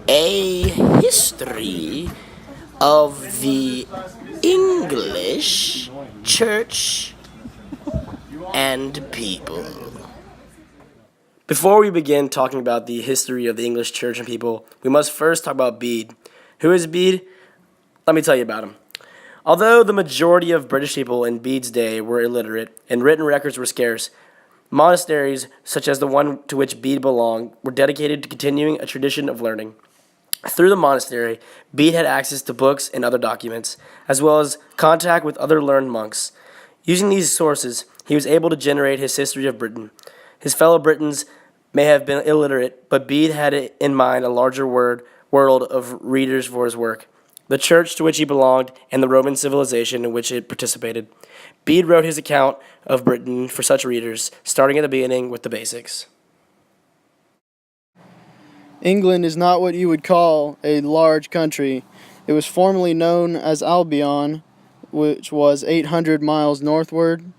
A history of the English church and people. Before we begin talking about the history of the English church and people, we must first talk about Bede. Who is Bede? Let me tell you about him. Although the majority of British people in Bede's day were illiterate and written records were scarce, monasteries, such as the one to which Bede belonged, were dedicated to continuing a tradition of learning. Through the monastery, Bede had access to books and other documents, as well as contact with other learned monks. Using these sources, he was able to generate his history of Britain. His fellow Britons may have been illiterate, but Bede had in mind a larger world of readers for his work, the church to which he belonged, and the Roman civilization in which it participated. Bede wrote his account of Britain for such readers, starting at the beginning with the basics. England is not what you would call a large country. It was formerly known as Albion, which was 800 miles northward,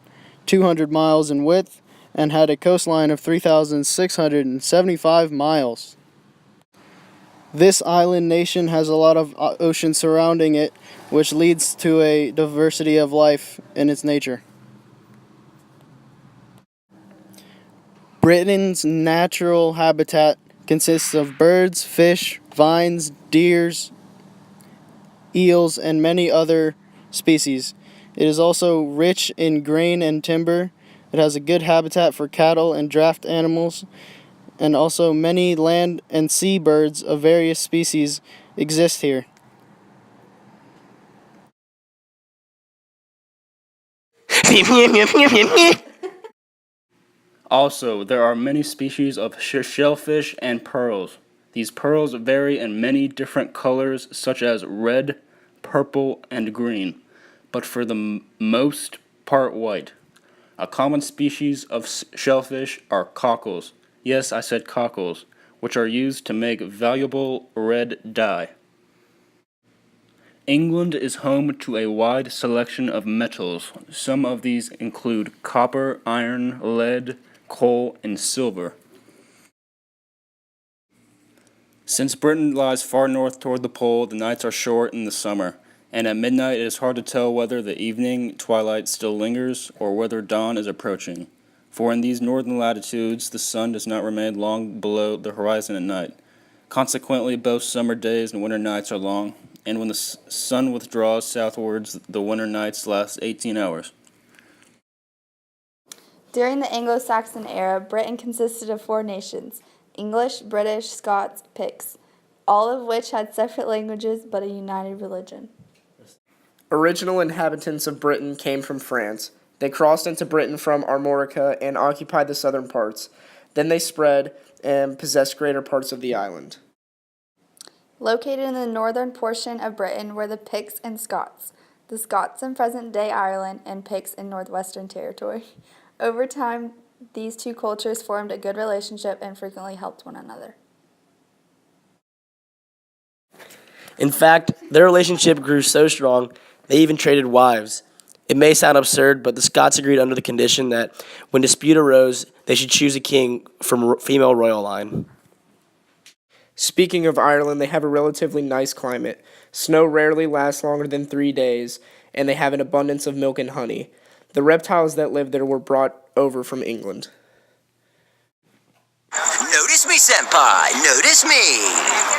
200 miles in width, and had a coastline of 3,675 miles. This island nation has a lot of ocean surrounding it, which leads to a diversity of life in its nature. Britain's natural habitat consists of birds, fish, vines, deers, eels, and many other species. It is also rich in grain and timber. It has a good habitat for cattle and draft animals, and also many land and sea birds of various species exist here. Also, there are many species of shellfish and pearls. These pearls vary in many different colors, such as red, purple, and green, but for the most part white. A common species of shellfish are cockles. Yes, I said cockles, which are used to make valuable red dye. England is home to a wide selection of metals. Some of these include copper, iron, lead, coal, and silver. Since Britain lies far north toward the pole, the nights are short in the summer, and at midnight it is hard to tell whether the evening twilight still lingers or whether dawn is approaching. For in these northern latitudes, the sun does not remain long below the horizon at night. Consequently, both summer days and winter nights are long, and when the sun withdraws southwards, the winter nights last 18 hours. During the Anglo-Saxon era, Britain consisted of 4 nations: English, British, Scots, Picts, all of which had separate languages but a united religion. Original inhabitants of Britain came from France. They crossed into Britain from Armorica and occupied the southern parts. Then they spread and possessed greater parts of the island. Located in the northern portion of Britain were the Picts and Scots, the Scots in present-day Ireland and Picts in Northwestern Territory. Over time, these two cultures formed a good relationship and frequently helped one another. In fact, their relationship grew so strong, they even traded wives. It may sound absurd, but the Scots agreed under the condition that when dispute arose, they should choose a king from female royal line. Speaking of Ireland, they have a relatively nice climate. Snow rarely lasts longer than 3 days, and they have an abundance of milk and honey. The reptiles that live there were brought over from England. Notice me, senpai! Notice me!